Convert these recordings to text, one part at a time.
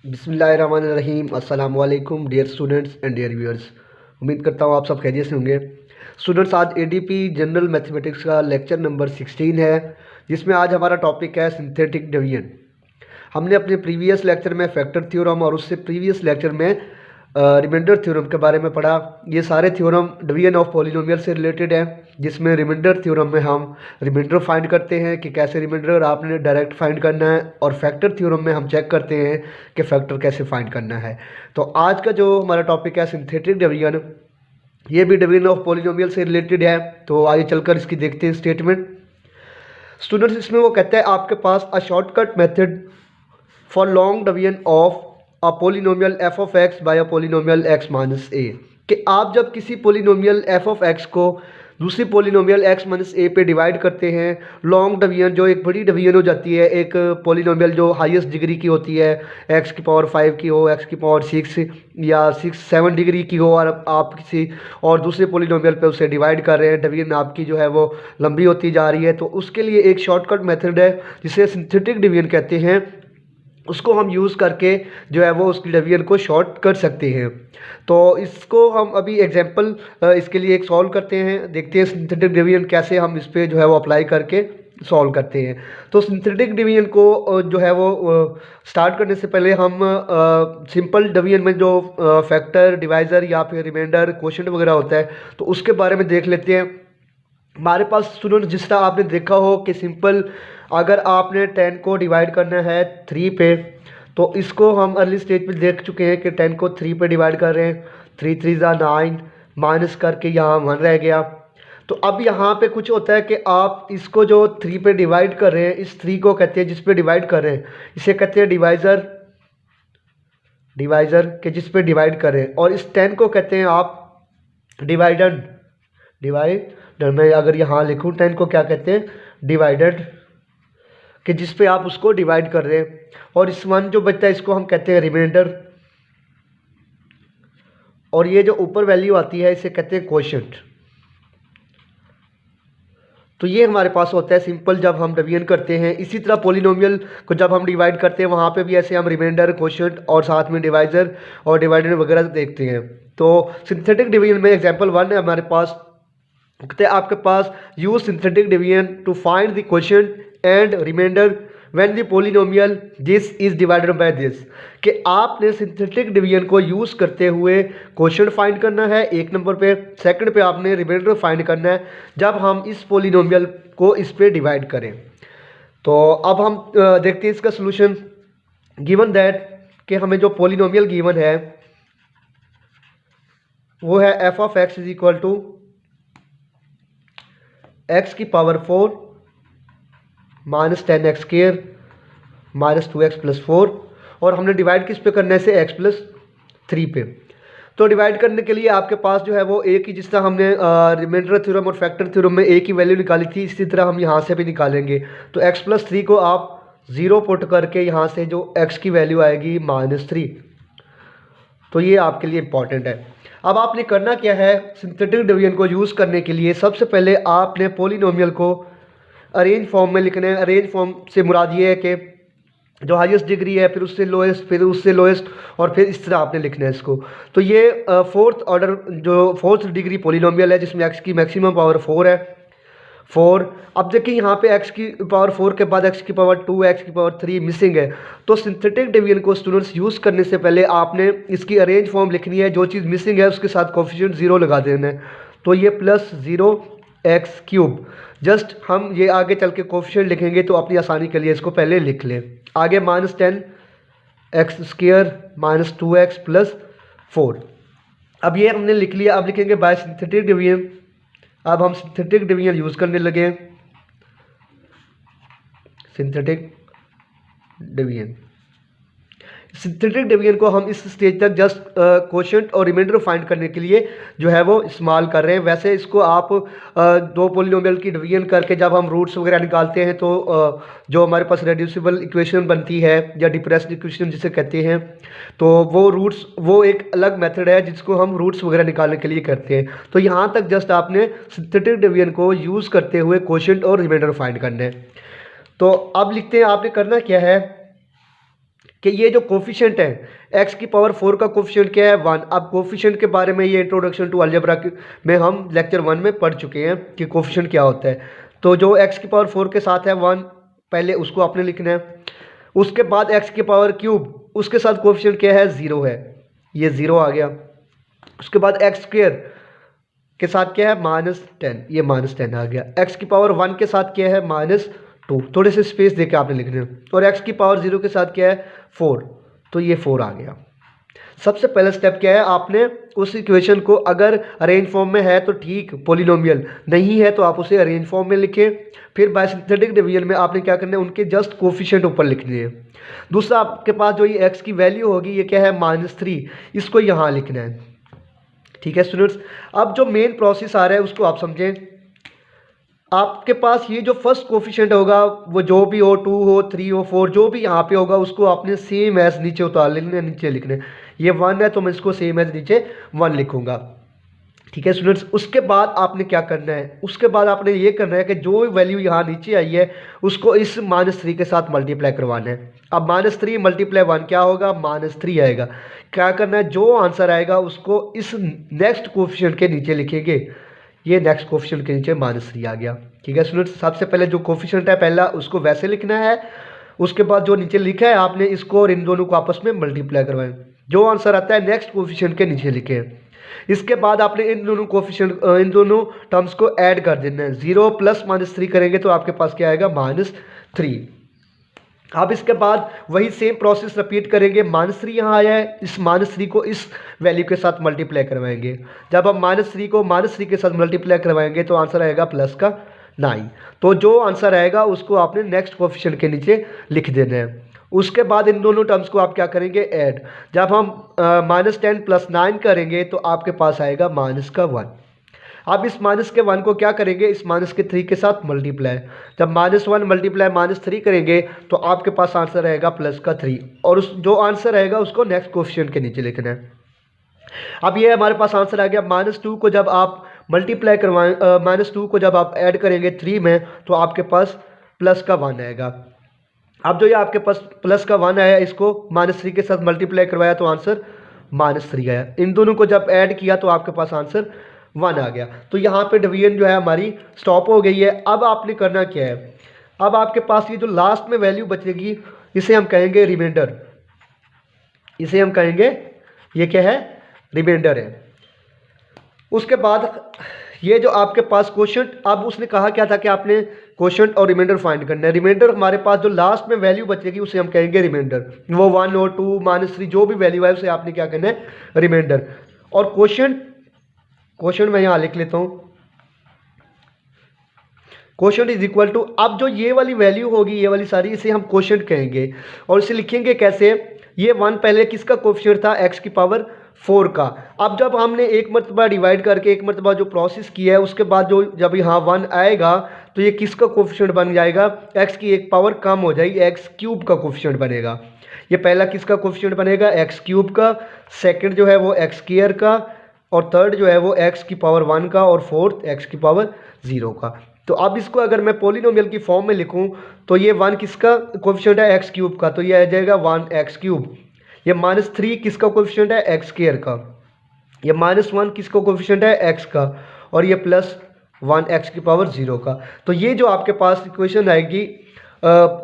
बिस्मिल्लाहिर्रहमानिर्रहीम। अस्सलाम वालेकुम dear students and dear viewers. उम्मीद करता हूँ आप सब खैरियत से होंगे। स्टूडेंट्स, आज एडीपी जनरल मैथमेटिक्स का लेक्चर नंबर 16 है, जिसमें आज हमारा टॉपिक है सिंथेटिक डिवीजन। हमने अपने प्रीवियस लेक्चर में फैक्टर थ्योरम और उससे प्रीवियस लेक्चर में रिमाइंडर थ्योरम के बारे में पढ़ा। ये सारे थ्योरम डिवीजन ऑफ पॉलिनोमियल से रिलेटेड है, जिसमें रिमाइंडर थ्योरम में हम रिमाइंडर फाइंड करते हैं कि कैसे रिमाइंडर आपने डायरेक्ट फाइंड करना है, और फैक्टर थ्योरम में हम चेक करते हैं कि फैक्टर कैसे फाइंड करना है। तो आज का जो हमारा टॉपिक है सिंथेटिक डिवीजन, ये भी डिवीजन ऑफ पॉलिनोमियल से रिलेटेड है। तो आइए चलकर इसकी देखते हैं स्टेटमेंट। स्टूडेंट्स, इसमें वो कहता है आपके पास a shortcut method for long division of a polynomial F of X by a polynomial X minus A, कि आप जब किसी पोलिनोमियल एफ ऑफ एक्स को दूसरी पोलिनोमियल एक्स माइनस ए पे डिवाइड करते हैं, लॉन्ग डिवीजन जो एक बड़ी डिवीजन हो जाती है, एक पोलिनोमियल जो हाईएस्ट डिग्री की होती है, एक्स की पावर 5 की हो, एक्स की पावर 6 या 7 डिग्री की हो, और आप किसी और दूसरे पोलिनोमियल पे उसे डिवाइड कर रहे हैं, डिवीजन आपकी जो है वो लंबी होती जा रही है, तो उसके लिए एक शॉर्टकट मेथड है जिसे सिंथेटिक डिवीजन कहते हैं। उसको हम यूज़ करके जो है वो उसकी डिवीजन को शॉर्ट कर सकते हैं। तो इसको हम अभी एग्जांपल इसके लिए एक सॉल्व करते हैं, देखते हैं सिंथेटिक डिवीजन कैसे हम इस पर जो है वो अप्लाई करके सॉल्व करते हैं। तो सिंथेटिक डिवीजन को जो है वो स्टार्ट करने से पहले हम सिंपल डिवीजन में जो फैक्टर, डिवाइज़र या फिर रिमाइंडर, क्वोशिएंट वगैरह होता है, तो उसके बारे में देख लेते हैं। हमारे पास स्टूडेंट जिस तरह आपने देखा हो कि सिंपल अगर आपने 10 को डिवाइड करना है 3 पे, तो इसको हम अर्ली स्टेज में देख चुके हैं कि 10 को 3 पे डिवाइड कर रहे हैं, 3 3 ज़ा 9 माइनस करके यहाँ 1 रह गया। तो अब यहाँ पे कुछ होता है कि आप इसको जो 3 पे डिवाइड कर रहे हैं, इस 3 को कहते हैं जिस पे डिवाइड कर रहे हैं, इसे कहते हैं डिवाइज़र, डिवाइज़र के जिस पे डिवाइड कर रहे हैं, और इस 10 को कहते हैं आप डिवाइडेंड, डिवाइडर में अगर यहाँ लिखूँ 10 को क्या कहते हैं, डिवाइडेड, कि जिस पे आप उसको डिवाइड कर रहे हैं, और इस 1 जो बचता है इसको हम कहते हैं रिमाइंडर, और ये जो ऊपर वैल्यू आती है इसे कहते हैं क्वोशिएंट। तो ये हमारे पास होता है सिंपल जब हम डिवीजन करते हैं। इसी तरह पोलिनोमियल को जब हम डिवाइड करते हैं वहाँ पे भी ऐसे हम रिमाइंडर, क्वोशिएंट और साथ में डिवाइज़र और डिवाइडेड वगैरह देखते हैं। तो सिंथेटिक डिवीजन में एग्जांपल 1 है हमारे पास, कहते हैं आपके पास use synthetic division to find the quotient and remainder when the polynomial this is divided by this, कि आपने सिंथेटिक डिवीजन को यूज़ करते हुए क्वोशिएंट फाइंड करना है एक नंबर पे, सेकंड पे आपने रिमाइंडर फाइंड करना है जब हम इस पोलिनोमियल को इस पे डिवाइड करें। तो अब हम देखते हैं इसका सोल्यूशन। गिवन दैट कि हमें जो पोलिनोमियल गिवन है वो है F of X is equal to X की power 4 minus 10 X square minus 2x plus 4, और हमने डिवाइड किस पे करना है इसे x प्लस 3 पे। तो डिवाइड करने के लिए आपके पास जो है वो एक ही, जिस तरह हमने रिमाइंडर थ्योरम और फैक्टर थ्योरम में एक ही वैल्यू निकाली थी, इसी तरह हम यहाँ से भी निकालेंगे। तो x प्लस 3 को आप 0 पुट करके यहाँ से जो x की वैल्यू आएगी -3। तो ये आपके लिए इंपॉर्टेंट है। अब आपने करना क्या है, सिंथेटिक डिवीजन को यूज़ करने के लिए सबसे पहले आपने पोलिनोमियल को अरेंज फॉर्म में लिखना है। अरेंज फॉर्म से मुराद ये है कि जो हाईएस्ट डिग्री है, फिर उससे लोएस्ट, फिर उससे लोएस्ट, और फिर इस तरह आपने लिखना है इसको। तो ये फोर्थ ऑर्डर जो फोर्थ डिग्री पोलिनोमियल है, जिसमें एक्स की मैक्सिमम पावर 4 है, 4। अब देखिए यहाँ पे एक्स की पावर 4 के बाद एक्स की पावर 2, एक्स की पावर 3 मिसिंग है। तो सिंथेटिक डिवीजन को स्टूडेंट्स यूज़ करने से पहले आपने इसकी अरेंज फॉर्म लिखनी है, जो चीज़ मिसिंग है उसके साथ कोफिशिएंट 0 लगा देना है। तो ये प्लस 0x³ जस्ट हम ये आगे चल के कोफिशिएंट लिखेंगे, तो अपनी आसानी के लिए इसको पहले लिख लें। आगे -10x square minus 2x plus 4। अब ये हमने लिख लिया। अब लिखेंगे बाय सिंथेटिक डिवीजन। अब हम सिंथेटिक डिवीजन यूज़ करने लगे, सिंथेटिक डिवीजन। सिंथेटिक डिवीजन को हम इस स्टेज तक जस्ट क्वोशिएंट और रिमाइंडर फाइंड करने के लिए जो है वो इस्तेमाल कर रहे हैं। वैसे इसको आप दो पोलिनोमियल की डिवीजन करके जब हम रूट्स वगैरह निकालते हैं, तो जो हमारे पास रेड्यूसिबल इक्वेशन बनती है या डिप्रेस्ड इक्वेशन जिसे कहते हैं, तो वो रूट्स, वो एक अलग मेथड है जिसको हम रूट्स वगैरह निकालने के लिए करते हैं। तो यहाँ तक जस्ट आपने सिंथेटिक डिवीजन को यूज़ करते हुए क्वोशिएंट और रिमाइंडर फाइंड करना है। तो अब लिखते हैं आपने करना क्या है कि ये जो कोफिशिएंट है एक्स की पावर 4 का कोफिशिएंट क्या है 1। अब कोफिशिएंट के बारे में ये इंट्रोडक्शन टू अलजेब्रा में हम लेक्चर 1 में पढ़ चुके हैं कि कोफिशिएंट क्या होता है। तो जो एक्स की पावर 4 के साथ है 1, पहले उसको आपने लिखना है। उसके बाद एक्स की पावर क्यूब, उसके साथ कोफिशिएंट क्या है 0 है, ये 0 आ गया। उसके बाद एक्स स्क्वायर के साथ क्या है -10, ये -10 आ गया। एक्स की पावर 1 के साथ क्या है -2, थोड़े से स्पेस देके आपने लिखने हैं। और एक्स की पावर 0 के साथ क्या है 4, तो ये 4 आ गया। सबसे पहला स्टेप क्या है, आपने उस इक्वेशन को अगर अरेंज फॉर्म में है तो ठीक, पॉलिनोमियल नहीं है तो आप उसे अरेंज फॉर्म में लिखें। फिर बाय सिंथेटिक डिवीजन में आपने क्या करना है, उनके जस्ट कोफिशिएंट ऊपर लिखने हैं। दूसरा आपके पास जो ये एक्स की वैल्यू होगी ये क्या है -3, इसको यहाँ लिखना है। ठीक है स्टूडेंट्स, अब जो मेन प्रोसेस आ रहा है उसको आप समझें। आपके पास ये जो फर्स्ट कोफिशिएंट होगा वो जो भी हो 2 हो 3 हो 4 जो भी यहाँ पे होगा उसको आपने सेम एज नीचे उतार लेना, नीचे लिखने। ये 1 है तो मैं इसको सेम एज नीचे 1 लिखूंगा। ठीक है स्टूडेंट्स, उसके बाद आपने क्या करना है, उसके बाद आपने ये करना है कि जो वैल्यू यहाँ नीचे आई है उसको इस -3 के साथ मल्टीप्लाई करवाना है। अब -3 × 1 क्या होगा -3 आएगा। क्या करना है, जो आंसर आएगा उसको इस नेक्स्ट कोफिशिएंट के नीचे लिखेंगे। ये नेक्स्ट कोफिशिएंट के नीचे -3 आ गया। ठीक है स्टूडेंट्स, सबसे पहले जो कोफिशिएंट है पहला उसको वैसे लिखना है। उसके बाद जो नीचे लिखा है आपने इसको और इन दोनों को आपस में मल्टीप्लाई करवाएं। जो आंसर आता है नेक्स्ट कोफिशिएंट के नीचे लिखें। इसके बाद आपने इन दोनों कोफिशिएंट इन दोनों टर्म्स को ऐड कर देना है। 0 + -3 करेंगे तो आपके पास क्या आएगा -3। अब इसके बाद वही सेम प्रोसेस रिपीट करेंगे। -3 यहाँ आया है, इस -3 को इस वैल्यू के साथ मल्टीप्लाई करवाएंगे। जब हम -3 को -3 के साथ मल्टीप्लाई करवाएंगे तो आंसर आएगा +9। तो जो आंसर आएगा उसको आपने नेक्स्ट कोफिशिएंट के नीचे लिख देना है। उसके बाद इन दोनों टर्म्स को आप क्या करेंगे ऐड। जब हम -10 + 9 करेंगे तो आपके पास आएगा -1। अब इस -1 को क्या करेंगे, इस -3 के साथ मल्टीप्लाई। जब -1 × -3 करेंगे तो आपके पास आंसर आएगा +3 और उस जो आंसर आएगा उसको नेक्स्ट कोफिशिएंट के नीचे लिखना है। अब ये हमारे पास आंसर आ गया। -2 को जब आप मल्टीप्लाई करवाएं, -2 को जब आप ऐड करेंगे 3 में तो आपके पास +1 आएगा। अब जो ये आपके पास +1 आया, इसको -3 के साथ मल्टीप्लाई करवाया तो आंसर -3 आया। इन दोनों को जब ऐड किया तो आपके पास आंसर 1 आ गया। तो यहाँ पे डिवीजन जो है हमारी स्टॉप हो गई है। अब आपने करना क्या है, अब आपके पास ये जो लास्ट में वैल्यू बचेगी इसे हम कहेंगे रिमाइंडर। इसे हम कहेंगे ये क्या है, रिमाइंडर है। उसके बाद ये जो आपके पास क्वोशंट, अब उसने कहा क्या था कि आपने क्वोशंट और रिमाइंडर फाइंड करना है। रिमाइंडर हमारे पास जो लास्ट में वैल्यू बचेगी उसे हम कहेंगे रिमाइंडर। वो 1 और 2 -3 जो भी वैल्यू है उसे आपने क्या करना है, रिमाइंडर। और क्वोशंट मैं यहाँ लिख लेता हूँ। क्वोशंट इज इक्वल टू, अब जो ये वाली वैल्यू होगी ये वाली सारी, इसे हम क्वोशंट कहेंगे। और इसे लिखेंगे कैसे, ये 1 पहले किसका कोफिशिएंट था, एक्स की पावर 4 का। अब जब हमने एक मरतबा डिवाइड करके एक मरतबा जो प्रोसेस किया है उसके बाद जो जब यहाँ 1 आएगा तो ये किसका कोफिशिएंट बन जाएगा, एक्स की एक पावर कम हो जाएगी, एक्स क्यूब का कोफिशिएंट बनेगा। ये पहला किसका कोफिशिएंट बनेगा, एक्स क्यूब का। सेकंड जो है वो एक्स स्क्वायर का। और थर्ड जो है वो एक्स की पावर 1 का। और फोर्थ एक्स की पावर 0 का। तो अब इसको अगर मैं पॉलिनोमियल की फॉर्म में लिखूं तो ये 1 किसका कोफिशिएंट है, एक्स क्यूब का, तो ये आ जाएगा 1x क्यूब। ये -3 किसका कोफिशिएंट है, एक्स स्क्वायर का। ये -1 किसका कोफिशिएंट है, एक्स का। और ये +1 एक्स की पावर 0 का। तो ये जो आपके पास इक्वेशन आएगी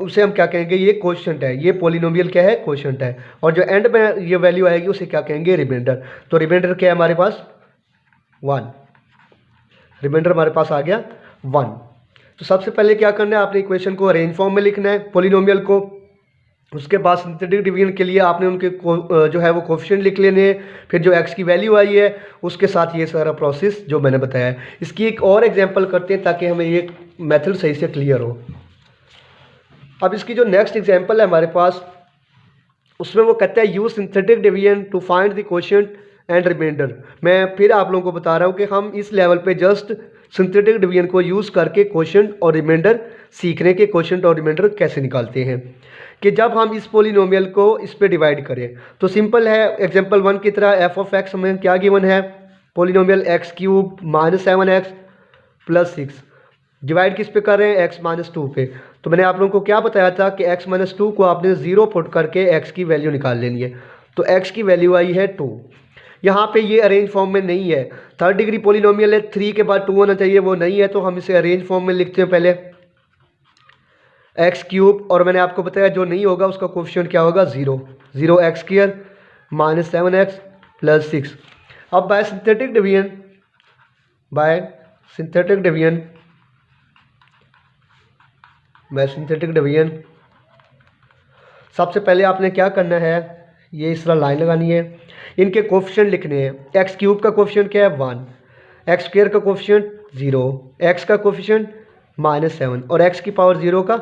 उसे हम क्या कहेंगे, ये क्वोशंट है। ये पॉलिनोमियल क्या है, क्वोशंट है। और जो एंड में ये वैल्यू आएगी उसे क्या कहेंगे, रिमाइंडर। तो रिमाइंडर क्या है हमारे पास 1। रिमाइंडर हमारे पास आ गया 1। तो सबसे पहले क्या करना है, आपने इक्वेशन को अरेंज फॉर्म में लिखना है, पॉलिनोमियल को। उसके बाद सिंथेटिक डिवीजन के लिए आपने उनके जो है वो कोफिशिएंट लिख लेने हैं। फिर जो एक्स की वैल्यू आई है उसके साथ ये सारा प्रोसेस जो मैंने बताया है। इसकी एक और एग्जांपल करते हैं ताकि हमें ये मेथड सही से क्लियर हो। अब इसकी जो नेक्स्ट एग्जांपल है हमारे पास, उसमें वो कहता है use synthetic division to find the quotient and remainder. मैं फिर आप लोगों को बता रहा हूँ कि हम इस लेवल पे जस्ट सिंथेटिक डिवीजन को यूज़ करके क्वोशंट और रिमाइंडर सीख रहे हैं कि क्वोशंट और रिमाइंडर कैसे निकालते हैं। कि जब हम इस पॉलिनोमियल को इस पे डिवाइड करें तो सिंपल है, एग्जांपल 1 की तरह f(x) हमें क्या गिवन है, पॉलिनोमियल x³ -7x + 6 डिवाइड किस पे कर रहे हैं, x-2 पे। तो मैंने आप लोगों को क्या बताया था कि x-2 को आपने 0 पुट करके x की वैल्यू निकाल लेनी है। तो x की वैल्यू आई है 2। यहाँ पे ये अरेंज फॉर्म में नहीं है, थर्ड डिग्री पॉलिनोमियल है, 3 के बाद 2 होना चाहिए, वो नहीं है, तो हम इसे अरेंज फॉर्म में लिखते हैं पहले x³ और मैंने आपको बताया जो नहीं होगा उसका कोफिशिएंट क्या होगा, 0। 0x² minus 7x plus 6। अब बाय सिंथेटिक डिवीजन सबसे पहले आपने क्या करना है, ये इस तरह लाइन लगानी है, इनके कोफिशिएंट लिखने हैं। x³ का कोफिशिएंट क्या है 1, x² का कोफिशिएंट 0, x का कोफिशिएंट -7 और x की पावर 0 का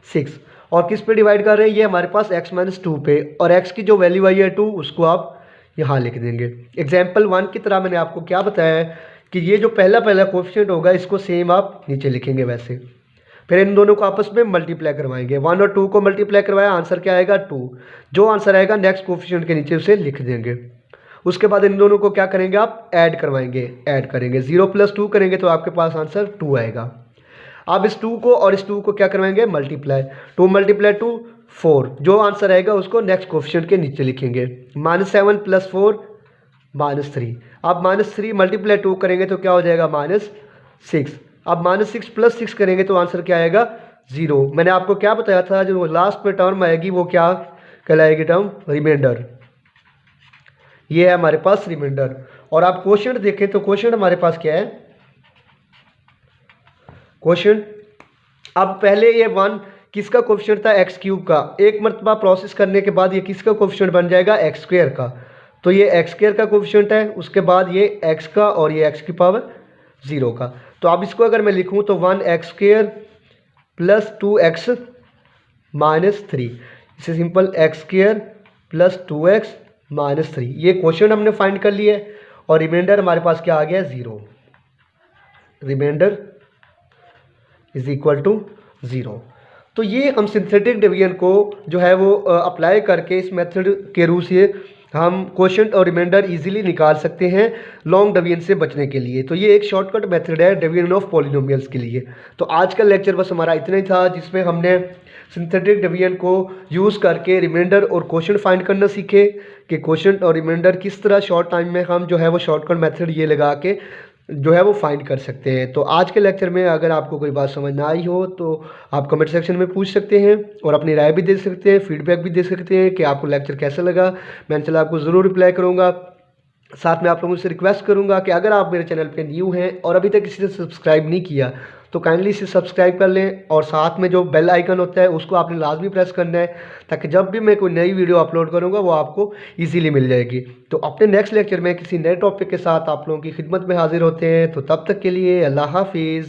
6। और किस पे डिवाइड कर रहे हैं, ये हमारे पास x-2 पे, और x की जो वैल्यू आई है 2 उसको आप यहाँ लिख देंगे। एग्जाम्पल 1 की तरह मैंने आपको क्या बताया है कि ये जो पहला कोफिशिएंट होगा इसको सेम आप नीचे लिखेंगे वैसे, फिर इन दोनों को आपस में मल्टीप्लाई करवाएंगे। 1 और 2 को मल्टीप्लाई करवाया, आंसर क्या आएगा 2। जो आंसर आएगा नेक्स्ट कोफिशिएंट के नीचे उसे लिख देंगे। उसके बाद इन दोनों को क्या करेंगे, आप ऐड करेंगे 0 + 2 करेंगे तो आपके पास आंसर 2 आएगा। अब इस 2 को और इस 2 को क्या करवाएंगे, मल्टीप्लाई, 2 × 2 4। जो आंसर आएगा उसको नेक्स्ट कोफिशिएंट के नीचे लिखेंगे। -7 + 4 -3। अब -3 × 2 करेंगे तो क्या हो जाएगा, -6। अब -6 + 6 करेंगे तो आंसर क्या आएगा, 0। मैंने आपको क्या बताया था, जो लास्ट में टर्म आएगी वो क्या कहलाएगी, टर्म रिमाइंडर। ये है हमारे पास रिमाइंडर। और आप क्वोशिएंट देखें तो क्वोशिएंट हमारे पास क्या है, क्वोशिएंट, अब पहले ये 1 किसका कोफिशिएंट था, x³ का। एक मरतबा प्रोसेस करने के बाद ये किसका कोफिशिएंट बन जाएगा, x² का। तो ये x² का कोफिशिएंट है, उसके बाद ये x का और ये x की पावर 0 का। तो अब इसको अगर मैं लिखूं तो 1x² + 2x - 3। इसे सिंपल x² + 2x - 3। ये क्वोशिएंट हमने फाइंड कर लिया है और रिमाइंडर हमारे पास क्या आ गया, 0। रिमाइंडर = 0। तो ये हम सिंथेटिक डिवीजन को जो है वो अप्लाई करके इस मेथड के रूप से हम क्वोशिएंट और रिमाइंडर इजीली निकाल सकते हैं लॉन्ग डिवीजन से बचने के लिए। तो ये एक शॉर्टकट मेथड है डिवीजन ऑफ पॉलिनोमियल्स के लिए। तो आज का लेक्चर बस हमारा इतना ही था, जिसमें हमने सिंथेटिक डिवीजन को यूज़ करके रिमाइंडर और क्वोशिएंट फाइंड करना सीखे कि क्वोशिएंट और रिमाइंडर किस तरह शॉर्ट टाइम में हम जो है वो शॉर्टकट मेथड ये लगा के जो है वो फाइंड कर सकते हैं। तो आज के लेक्चर में अगर आपको कोई बात समझ ना आई हो तो आप कमेंट सेक्शन में पूछ सकते हैं और अपनी राय भी दे सकते हैं, फीडबैक भी दे सकते हैं कि आपको लेक्चर कैसा लगा। मैं इंशाल्लाह आपको ज़रूर रिप्लाई करूँगा। साथ में आप लोगों से रिक्वेस्ट करूँगा कि अगर आप मेरे चैनल पे न्यू हैं और अभी तक किसी ने सब्सक्राइब नहीं किया तो काइंडली इसे सब्सक्राइब कर लें, और साथ में जो बेल आइकन होता है उसको आपने लाजमी प्रेस करना है, ताकि जब भी मैं कोई नई वीडियो अपलोड करूँगा वो आपको ईजीली मिल जाएगी। तो अपने नेक्स्ट लेक्चर में किसी नए टॉपिक के साथ आप लोगों की खिदमत में हाजिर होते हैं। तो तब तक के लिए अल्लाह हाफिज़।